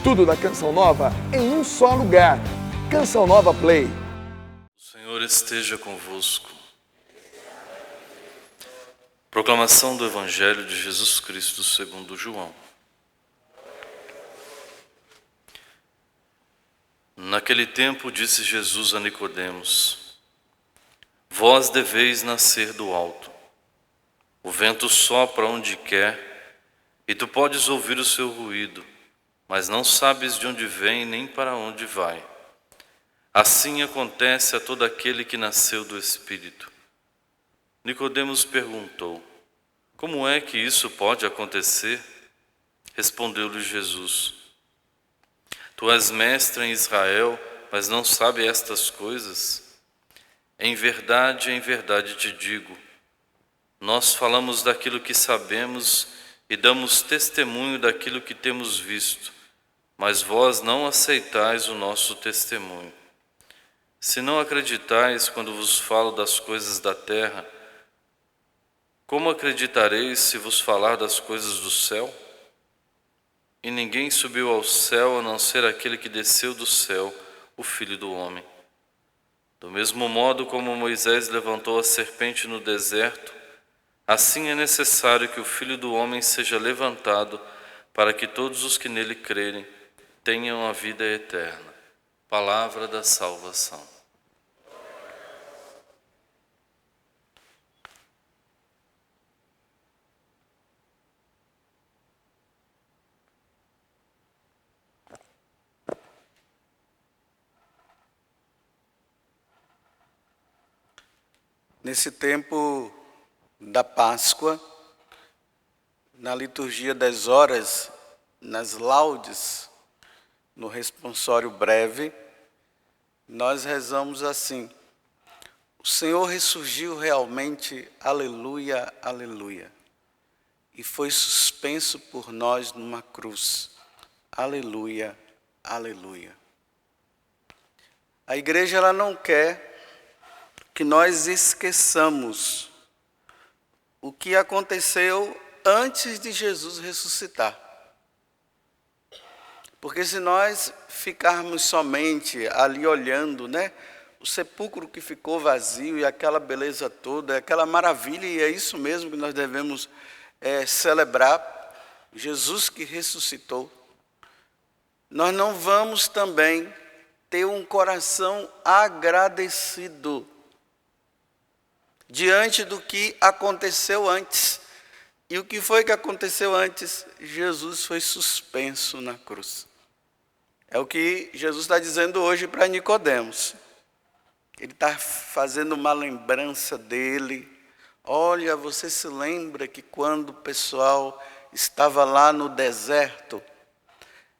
Tudo da Canção Nova em um só lugar. Canção Nova Play. O Senhor esteja convosco. Proclamação do Evangelho de Jesus Cristo segundo João. Naquele tempo disse Jesus a Nicodemos: Vós deveis nascer do alto. O vento sopra onde quer, e tu podes ouvir o seu ruído, mas não sabes de onde vem nem para onde vai. Assim acontece a todo aquele que nasceu do Espírito. Nicodemos perguntou: Como é que isso pode acontecer? Respondeu-lhe Jesus: Tu és mestre em Israel, mas não sabes estas coisas? Em verdade te digo, nós falamos daquilo que sabemos e damos testemunho daquilo que temos visto, mas vós não aceitais o nosso testemunho. Se não acreditais quando vos falo das coisas da terra, como acreditareis se vos falar das coisas do céu? E ninguém subiu ao céu a não ser aquele que desceu do céu, o Filho do Homem. Do mesmo modo como Moisés levantou a serpente no deserto, assim é necessário que o Filho do Homem seja levantado, para que todos os que nele crerem tenham a vida eterna. Palavra da salvação. Nesse tempo da Páscoa, na liturgia das horas, nas laudes, no responsório breve, nós rezamos assim: O Senhor ressurgiu realmente, aleluia, aleluia, e foi suspenso por nós numa cruz, aleluia, aleluia. A igreja ela não quer que nós esqueçamos o que aconteceu antes de Jesus ressuscitar. Porque se nós ficarmos somente ali olhando, o sepulcro que ficou vazio e aquela beleza toda, aquela maravilha, e é isso mesmo que nós devemos celebrar, Jesus que ressuscitou, nós não vamos também ter um coração agradecido diante do que aconteceu antes. E o que foi que aconteceu antes? Jesus foi suspenso na cruz. É o que Jesus está dizendo hoje para Nicodemos. Ele está fazendo uma lembrança dele. Olha, você se lembra que quando o pessoal estava lá no deserto,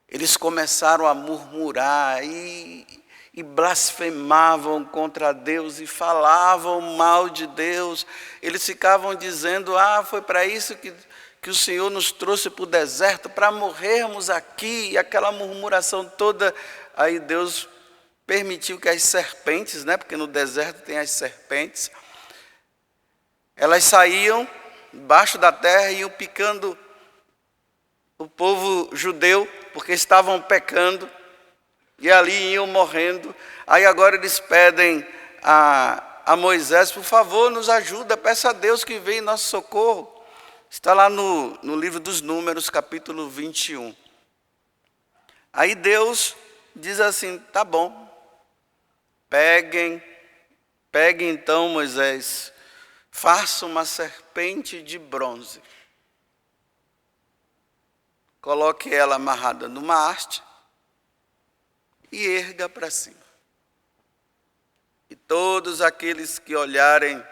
eles começaram a murmurar e blasfemavam contra Deus e falavam mal de Deus. Eles ficavam dizendo: foi para isso que o Senhor nos trouxe para o deserto, para morrermos aqui. E aquela murmuração toda. Aí Deus permitiu que as serpentes, porque no deserto tem as serpentes, elas saíam embaixo da terra e iam picando o povo judeu, porque estavam pecando. E ali iam morrendo. Aí agora eles pedem a Moisés: por favor, nos ajuda, peça a Deus que venha em nosso socorro. Está lá no livro dos Números, capítulo 21. Aí Deus diz assim: tá bom, pegue então, Moisés, faça uma serpente de bronze, coloque ela amarrada numa haste e erga para cima. E todos aqueles que olharem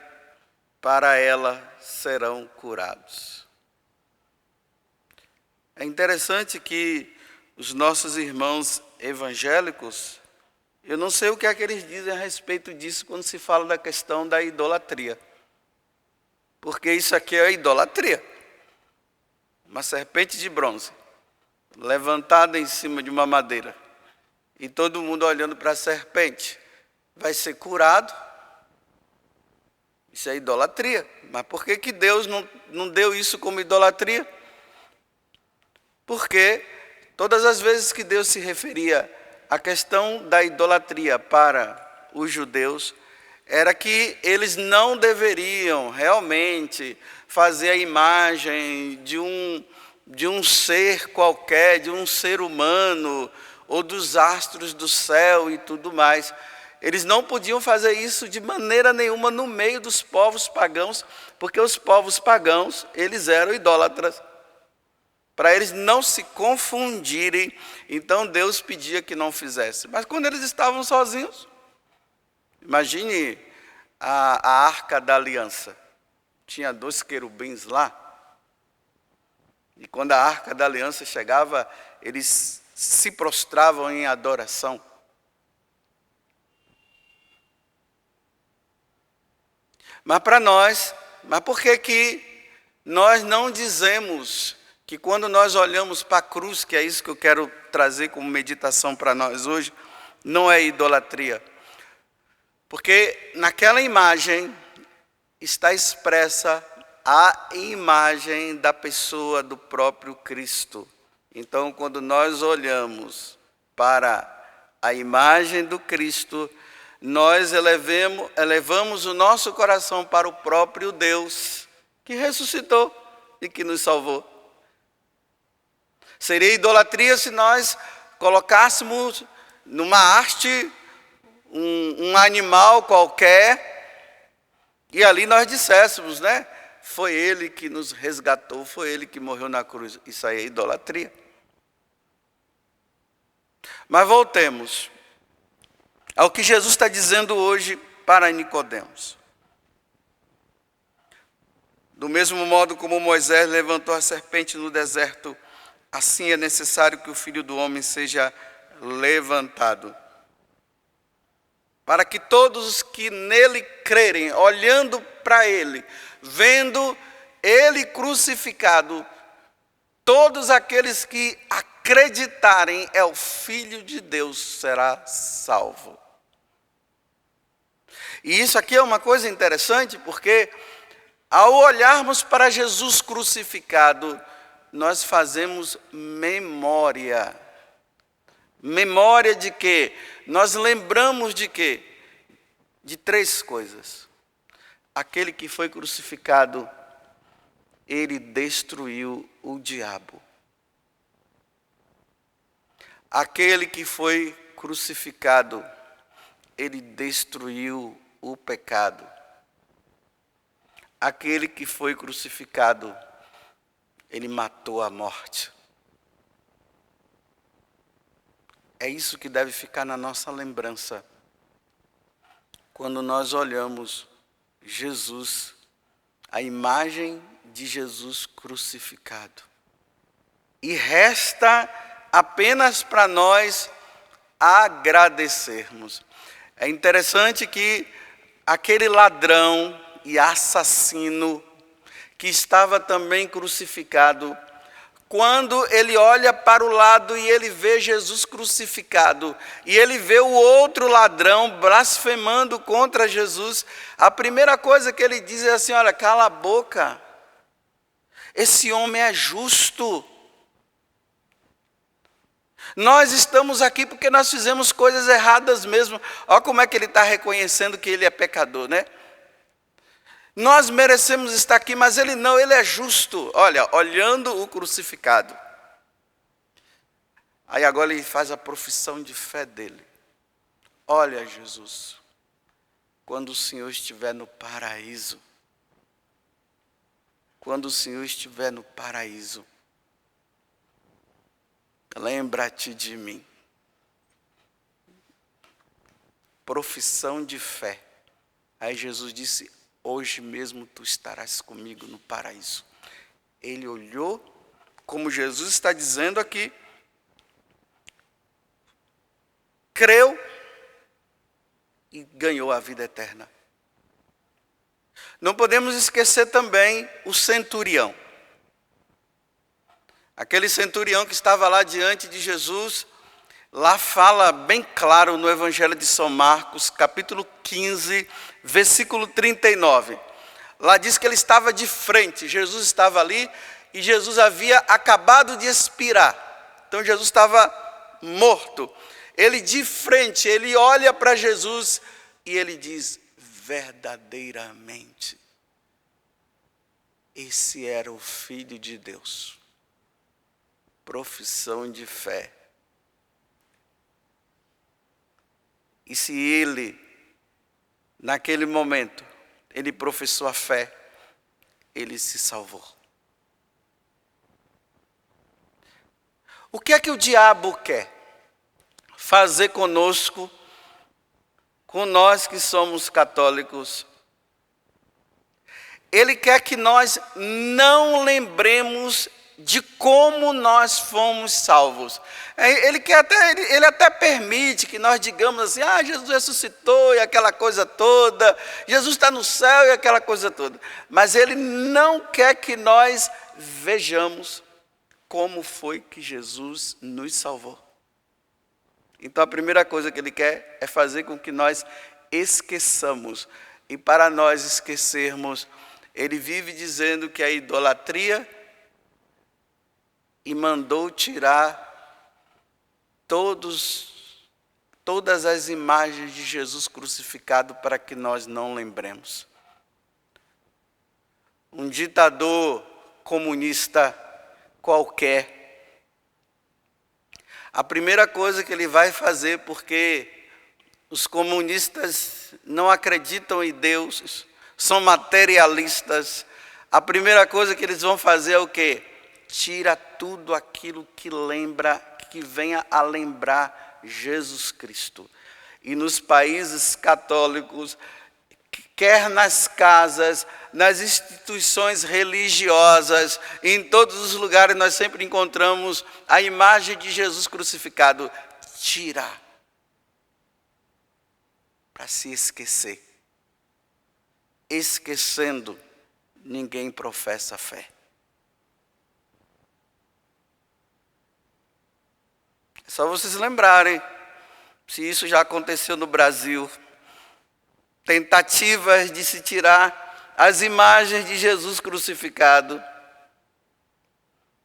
para ela serão curados. É interessante que os nossos irmãos evangélicos, eu não sei o que é que eles dizem a respeito disso quando se fala da questão da idolatria. Porque isso aqui é idolatria. Uma serpente de bronze, levantada em cima de uma madeira, e todo mundo olhando para a serpente, vai ser curado. Isso é idolatria. Mas por que Deus não deu isso como idolatria? Porque todas as vezes que Deus se referia à questão da idolatria para os judeus, era que eles não deveriam realmente fazer a imagem de um ser qualquer, de um ser humano, ou dos astros do céu e tudo mais. Eles não podiam fazer isso de maneira nenhuma no meio dos povos pagãos, porque os povos pagãos, eles eram idólatras. Para eles não se confundirem, então Deus pedia que não fizesse. Mas quando eles estavam sozinhos, imagine a Arca da Aliança. Tinha 2 querubins lá. E quando a Arca da Aliança chegava, eles se prostravam em adoração. Mas para nós, por que nós não dizemos que quando nós olhamos para a cruz, que é isso que eu quero trazer como meditação para nós hoje, não é idolatria? Porque naquela imagem está expressa a imagem da pessoa do próprio Cristo. Então, quando nós olhamos para a imagem do Cristo, nós elevamos o nosso coração para o próprio Deus, que ressuscitou e que nos salvou. Seria idolatria se nós colocássemos numa haste um animal qualquer e ali nós disséssemos, né? Foi Ele que nos resgatou, foi Ele que morreu na cruz. Isso aí é idolatria. Mas voltemos ao que Jesus está dizendo hoje para Nicodemos. Do mesmo modo como Moisés levantou a serpente no deserto, assim é necessário que o Filho do Homem seja levantado, para que todos os que nele crerem, olhando para ele, vendo ele crucificado, todos aqueles que acreditarem é o Filho de Deus será salvo. E isso aqui é uma coisa interessante, porque ao olharmos para Jesus crucificado, nós fazemos memória. Memória de quê? Nós lembramos de quê? De 3 coisas. Aquele que foi crucificado, ele destruiu o diabo. Aquele que foi crucificado, ele destruiu o pecado. Aquele que foi crucificado, ele matou a morte. É isso que deve ficar na nossa lembrança quando nós olhamos Jesus, a imagem de Jesus crucificado. E resta apenas para nós agradecermos. É interessante que aquele ladrão e assassino que estava também crucificado, quando ele olha para o lado e ele vê Jesus crucificado, e ele vê o outro ladrão blasfemando contra Jesus, a primeira coisa que ele diz é assim: olha, cala a boca, esse homem é justo. Nós estamos aqui porque nós fizemos coisas erradas mesmo. Olha como é que ele está reconhecendo que ele é pecador, né? Nós merecemos estar aqui, mas ele não, ele é justo. Olha, olhando o crucificado. Aí agora ele faz a profissão de fé dele. Olha, Jesus, quando o Senhor estiver no paraíso, lembra-te de mim. Profissão de fé. Aí Jesus disse: hoje mesmo tu estarás comigo no paraíso. Ele olhou, como Jesus está dizendo aqui, creu e ganhou a vida eterna. Não podemos esquecer também o centurião. Aquele centurião que estava lá diante de Jesus, lá fala bem claro no Evangelho de São Marcos, capítulo 15, versículo 39. Lá diz que ele estava de frente, Jesus estava ali e Jesus havia acabado de expirar. Então Jesus estava morto. Ele de frente, ele olha para Jesus e ele diz: verdadeiramente, esse era o Filho de Deus. Profissão de fé. E se ele, naquele momento, ele professou a fé, ele se salvou. O que é que o diabo quer fazer conosco, com nós que somos católicos? Ele quer que nós não lembremos de como nós fomos salvos. Ele até permite que nós digamos assim: Jesus ressuscitou e aquela coisa toda, Jesus está no céu e aquela coisa toda. Mas ele não quer que nós vejamos como foi que Jesus nos salvou. Então a primeira coisa que ele quer é fazer com que nós esqueçamos. E para nós esquecermos, ele vive dizendo que a idolatria, e mandou tirar todas as imagens de Jesus crucificado para que nós não lembremos. Um ditador comunista qualquer, a primeira coisa que ele vai fazer, porque os comunistas não acreditam em Deus, são materialistas, a primeira coisa que eles vão fazer é o quê? Tira tudo aquilo que venha a lembrar Jesus Cristo. E nos países católicos, quer nas casas, nas instituições religiosas, em todos os lugares nós sempre encontramos a imagem de Jesus crucificado. Tira, para se esquecer. Esquecendo, ninguém professa fé. É só vocês lembrarem, se isso já aconteceu no Brasil, tentativas de se tirar as imagens de Jesus crucificado,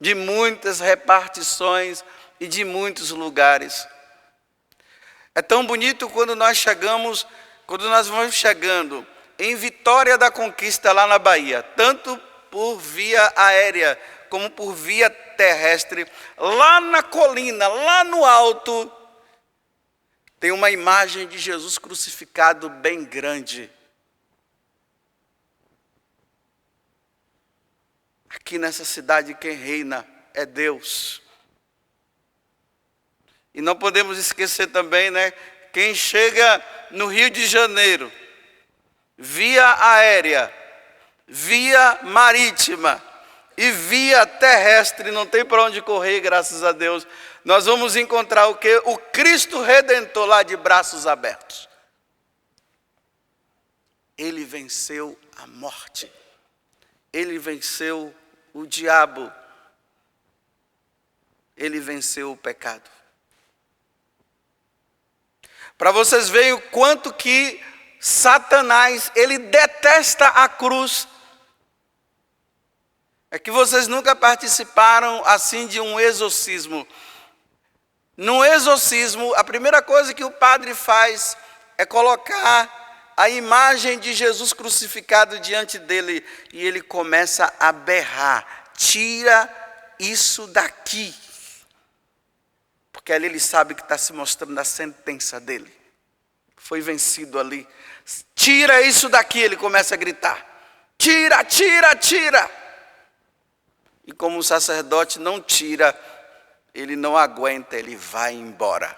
de muitas repartições e de muitos lugares. É tão bonito quando nós vamos chegando em Vitória da Conquista, lá na Bahia, tanto por via aérea como por via terrestre, lá na colina, lá no alto, tem uma imagem de Jesus crucificado bem grande. Aqui nessa cidade quem reina é Deus. E não podemos esquecer também, quem chega no Rio de Janeiro, via aérea, via marítima e via terrestre, não tem para onde correr, graças a Deus, nós vamos encontrar o quê? O Cristo Redentor lá de braços abertos. Ele venceu a morte, ele venceu o diabo, ele venceu o pecado. Para vocês verem o quanto que Satanás, ele detesta a cruz. É que vocês nunca participaram assim de um exorcismo. No exorcismo, a primeira coisa que o padre faz é colocar a imagem de Jesus crucificado diante dele e ele começa a berrar: tira isso daqui. Porque ali ele sabe que está se mostrando a sentença dele. Foi vencido ali. Tira isso daqui, ele começa a gritar. Tira, tira, tira. E como o sacerdote não tira, ele não aguenta, ele vai embora.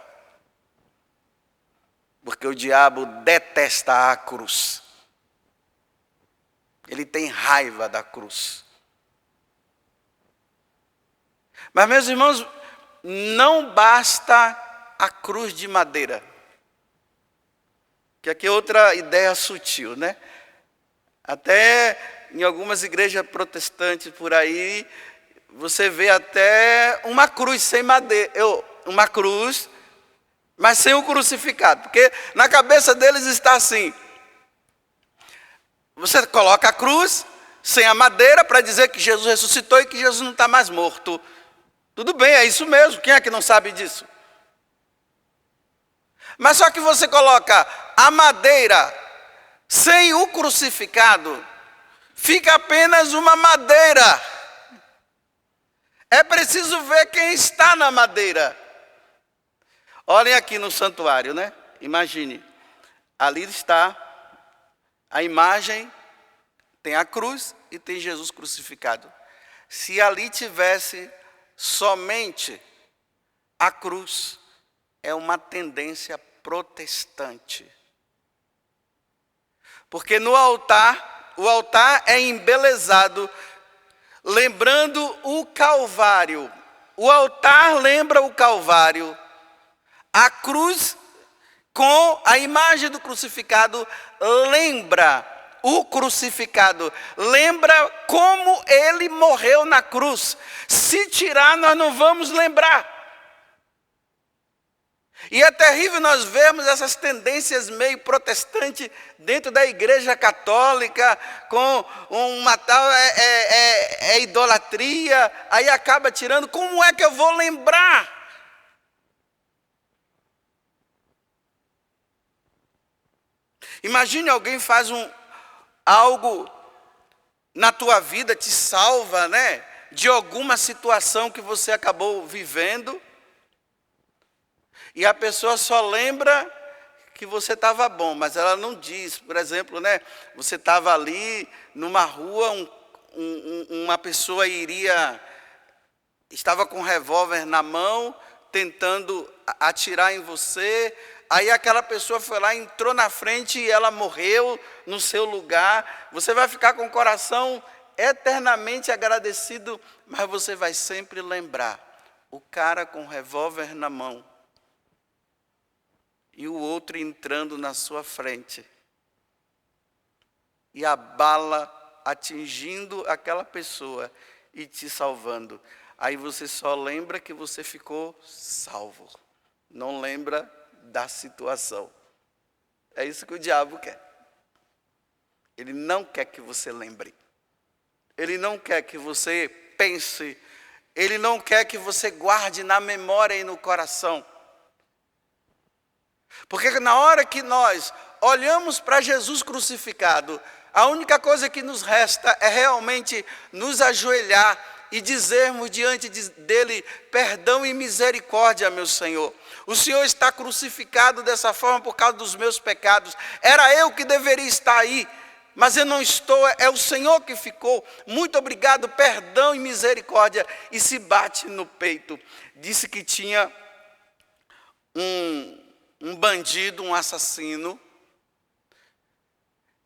Porque o diabo detesta a cruz. Ele tem raiva da cruz. Mas, meus irmãos, não basta a cruz de madeira. Que aqui é outra ideia sutil, Até em algumas igrejas protestantes por aí, você vê até uma cruz sem madeira. Uma cruz, mas sem o crucificado. Porque na cabeça deles está assim. Você coloca a cruz sem a madeira para dizer que Jesus ressuscitou e que Jesus não está mais morto. Tudo bem, é isso mesmo. Quem é que não sabe disso? Mas só que você coloca a madeira sem o crucificado, fica apenas uma madeira. É preciso ver quem está na madeira. Olhem aqui no santuário, né? Imagine, ali está a imagem, tem a cruz e tem Jesus crucificado. Se ali tivesse somente a cruz, é uma tendência protestante. Porque no altar, o altar é embelezado, lembrando o Calvário. O altar lembra o Calvário. A cruz, com a imagem do crucificado, lembra o crucificado. Lembra como ele morreu na cruz. Se tirar, nós não vamos lembrar. E é terrível nós vermos essas tendências meio protestantes dentro da igreja católica, com uma tal idolatria, aí acaba tirando. Como é que eu vou lembrar? Imagine alguém faz algo na tua vida, te salva, né? De alguma situação que você acabou vivendo. E a pessoa só lembra que você estava bom, mas ela não diz. Por exemplo, né, você estava ali numa rua, uma pessoa estava com um revólver na mão, tentando atirar em você. Aí aquela pessoa foi lá, entrou na frente e ela morreu no seu lugar. Você vai ficar com o coração eternamente agradecido, mas você vai sempre lembrar o cara com o revólver na mão e o outro entrando na sua frente, e a bala atingindo aquela pessoa e te salvando. Aí você só lembra que você ficou salvo, não lembra da situação. É isso que o diabo quer. Ele não quer que você lembre. Ele não quer que você pense. Ele não quer que você guarde na memória e no coração. Porque na hora que nós olhamos para Jesus crucificado, a única coisa que nos resta é realmente nos ajoelhar e dizermos diante dele: perdão e misericórdia, meu Senhor. O Senhor está crucificado dessa forma por causa dos meus pecados. Era eu que deveria estar aí, mas eu não estou, é o Senhor que ficou. Muito obrigado, perdão e misericórdia. E se bate no peito. Disse que tinha um bandido, um assassino.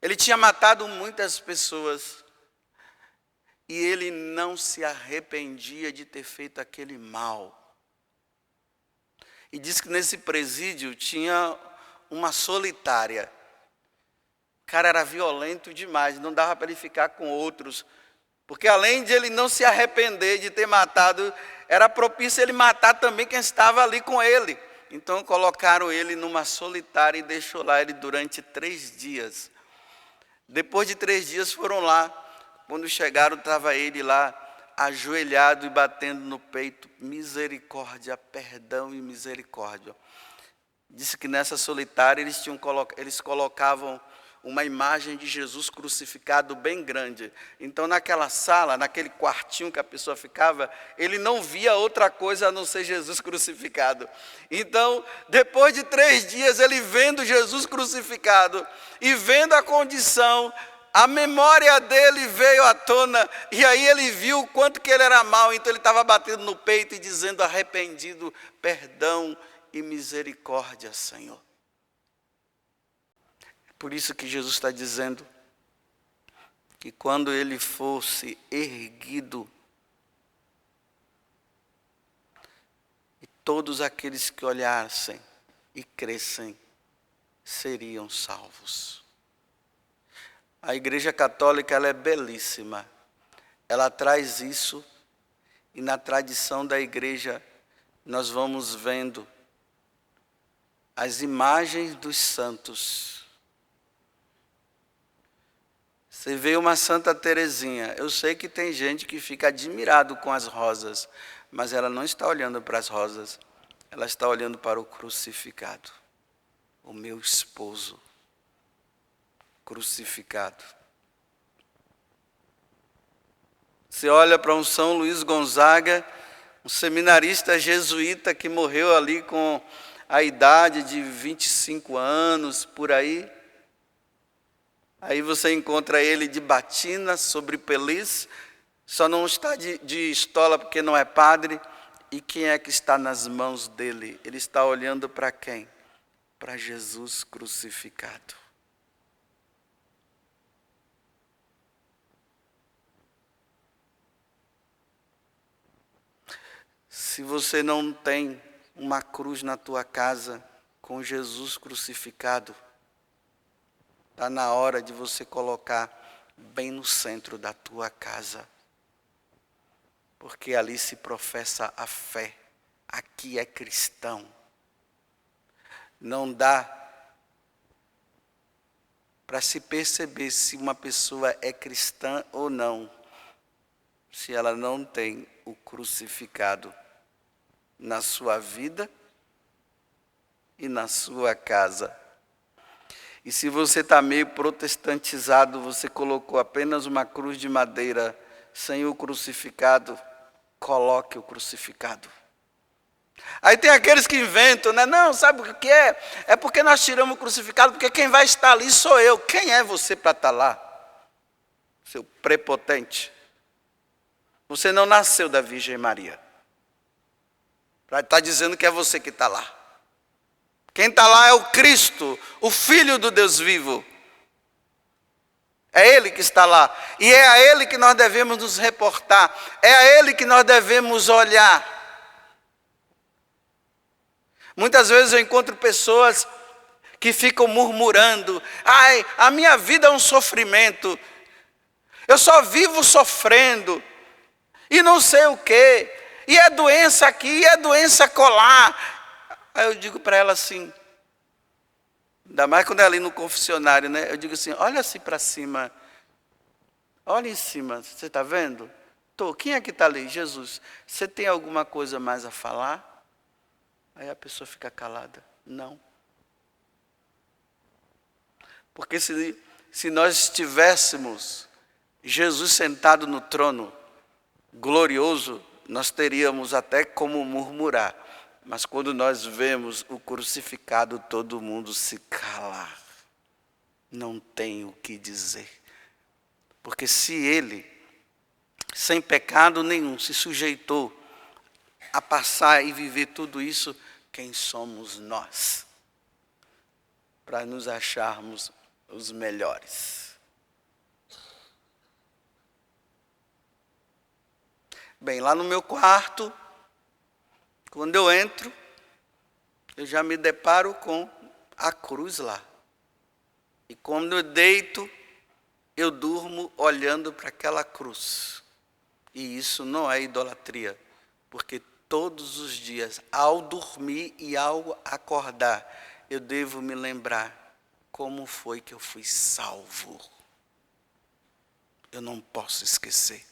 Ele tinha matado muitas pessoas. E ele não se arrependia de ter feito aquele mal. E diz que nesse presídio tinha uma solitária. O cara era violento demais, não dava para ele ficar com outros. Porque além de ele não se arrepender de ter matado, era propício ele matar também quem estava ali com ele. Então colocaram ele numa solitária e deixou lá ele durante 3 dias. Depois de 3 dias foram lá. Quando chegaram, estava ele lá, ajoelhado e batendo no peito: misericórdia, perdão e misericórdia. Disse que nessa solitária eles colocavam uma imagem de Jesus crucificado bem grande. Então naquela sala, naquele quartinho que a pessoa ficava, ele não via outra coisa a não ser Jesus crucificado. Então, depois de 3 dias, ele vendo Jesus crucificado e vendo a condição, a memória dele veio à tona, e aí ele viu o quanto que ele era mau. Então ele estava batendo no peito e dizendo: arrependido, perdão e misericórdia, Senhor. Por isso que Jesus está dizendo que quando ele fosse erguido, e todos aqueles que olhassem e crescem seriam salvos. A Igreja Católica, ela é belíssima. Ela traz isso, e na tradição da igreja nós vamos vendo as imagens dos santos. Você vê uma Santa Teresinha. Eu sei que tem gente que fica admirado com as rosas, mas ela não está olhando para as rosas, ela está olhando para o crucificado, o meu esposo crucificado. Você olha para um São Luís Gonzaga, um seminarista jesuíta que morreu ali com a idade de 25 anos, por aí. Aí você encontra ele de batina, sobre peliz, só não está de estola porque não é padre. E quem é que está nas mãos dele? Ele está olhando para quem? Para Jesus crucificado. Se você não tem uma cruz na tua casa com Jesus crucificado, está na hora de você colocar bem no centro da tua casa. Porque ali se professa a fé. Aqui é cristão. Não dá para se perceber se uma pessoa é cristã ou não, se ela não tem o crucificado na sua vida e na sua casa. E se você está meio protestantizado, você colocou apenas uma cruz de madeira sem o crucificado, coloque o crucificado. Aí tem aqueles que inventam, né? Não, sabe o que é? É porque nós tiramos o crucificado, porque quem vai estar ali sou eu. Quem é você para estar lá? Seu prepotente. Você não nasceu da Virgem Maria. Para estar dizendo que é você que está lá. Quem está lá é o Cristo, o Filho do Deus vivo. É Ele que está lá. E é a Ele que nós devemos nos reportar. É a Ele que nós devemos olhar. Muitas vezes eu encontro pessoas que ficam murmurando. Ai, a minha vida é um sofrimento. Eu só vivo sofrendo. E não sei o quê. E é doença aqui, e é doença colar. Aí eu digo para ela assim, ainda mais quando é ali no confessionário, né? Eu digo assim, olha assim para cima. Olha em cima, você está vendo? Quem é que está ali? Jesus. Você tem alguma coisa mais a falar? Aí a pessoa fica calada. Não. Porque se nós tivéssemos Jesus sentado no trono, glorioso, nós teríamos até como murmurar. Mas quando nós vemos o crucificado, todo mundo se cala. Não tem o que dizer. Porque se ele, sem pecado nenhum, se sujeitou a passar e viver tudo isso, quem somos nós? Para nos acharmos os melhores. Bem, lá no meu quarto, quando eu entro, eu já me deparo com a cruz lá. E quando eu deito, eu durmo olhando para aquela cruz. E isso não é idolatria, porque todos os dias, ao dormir e ao acordar, eu devo me lembrar como foi que eu fui salvo. Eu não posso esquecer.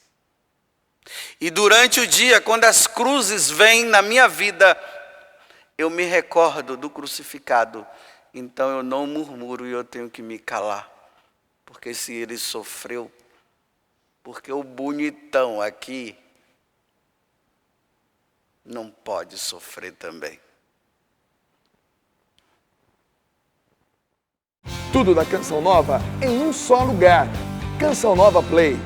E durante o dia, quando as cruzes vêm na minha vida, eu me recordo do crucificado. Então eu não murmuro e eu tenho que me calar. Porque se ele sofreu, porque o bonitão aqui não pode sofrer também. Tudo da Canção Nova em um só lugar. Canção Nova Play.